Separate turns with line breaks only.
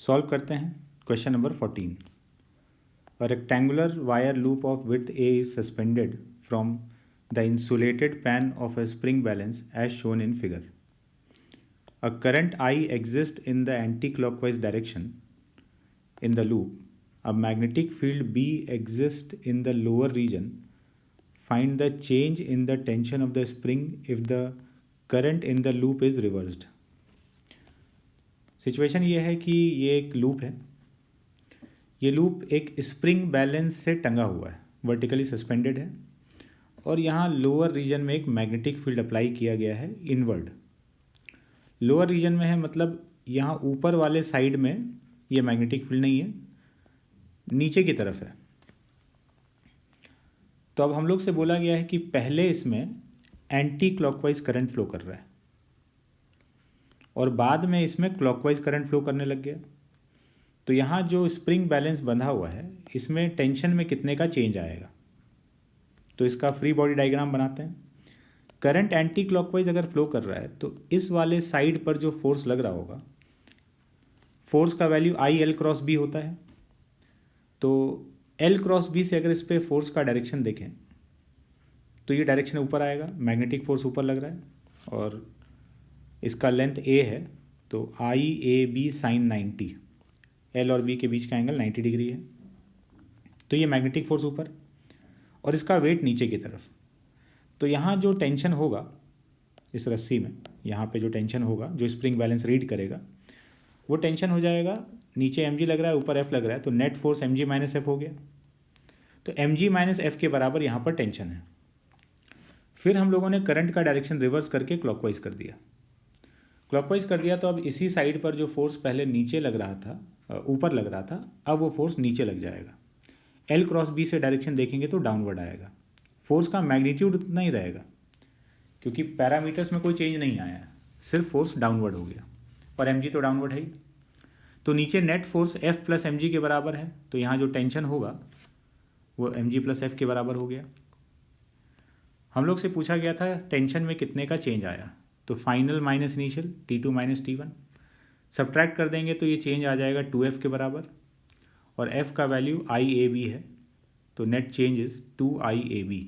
Solve करते हैं question number 14। A rectangular wire loop of width A is suspended from the insulated pan of a spring balance as shown in figure. A current I exists in the anti-clockwise direction in the loop. A magnetic field B exists in the lower region. Find the change in the tension of the spring if the current in the loop is reversed. Situation ये है कि ये एक loop है। ये loop एक spring balance से टंगा हुआ है, वर्टिकली सस्पेंडेड है, और यहाँ लोअर रीजन में एक मैग्नेटिक फील्ड अप्लाई किया गया है इनवर्ड। लोअर रीजन में है मतलब यहाँ ऊपर वाले साइड में ये मैग्नेटिक फील्ड नहीं है, नीचे की तरफ है। तो अब हम लोग से बोला गया है कि पहले इसमें एंटी क्लॉकवाइज करंट फ्लो कर रहा है और बाद में इसमें क्लॉकवाइज करंट फ्लो करने लग गया। तो यहाँ जो स्प्रिंग बैलेंस बंधा हुआ है इसमें टेंशन में कितने का चेंज आएगा, तो इसका फ्री बॉडी डायग्राम बनाते हैं। करंट एंटी क्लॉकवाइज अगर फ्लो कर रहा है तो इस वाले साइड पर जो फोर्स लग रहा होगा, फोर्स का value I L cross B होता है। तो एल क्रॉस बी से अगर इस पर फोर्स का डायरेक्शन देखें तो ये डायरेक्शन ऊपर आएगा, मैग्नेटिक फोर्स ऊपर लग रहा है और इसका लेंथ ए है, तो आई ए बी साइन 90, एल और बी के बीच का एंगल 90 डिग्री है। तो ये मैग्नेटिक फोर्स ऊपर और इसका वेट नीचे की तरफ। तो यहाँ जो टेंशन होगा इस रस्सी में, यहाँ पे जो टेंशन होगा जो स्प्रिंग बैलेंस रीड करेगा वो टेंशन हो जाएगा, नीचे mg लग रहा है ऊपर f लग रहा है, तो net force mg minus F हो गया। तो mg माइनस एफ के बराबर यहाँ पर टेंशन है। फिर हम लोगों ने करंट का डायरेक्शन रिवर्स करके क्लॉकवाइज कर दिया। क्लॉकवाइज कर दिया तो अब इसी साइड पर जो फोर्स पहले नीचे लग रहा था, ऊपर लग रहा था, अब वो फोर्स नीचे लग जाएगा। एल क्रॉस बी से डायरेक्शन देखेंगे तो डाउनवर्ड आएगा। फोर्स का मैग्नीट्यूड उतना ही रहेगा क्योंकि पैरामीटर्स में कोई चेंज नहीं आया है, सिर्फ फोर्स डाउनवर्ड हो गया और mg तो डाउनवर्ड है ही। तो नीचे net force F plus mg के बराबर है, तो यहाँ जो टेंशन होगा वो mg प्लस एफ के बराबर हो गया। हम लोग से पूछा गया था टेंशन में कितने का चेंज आया, तो final minus initial T2 minus T1 subtract कर देंगे तो ये चेंज आ जाएगा 2F के बराबर और F का वैल्यू IAB है, तो नेट चेंज इज 2IAB।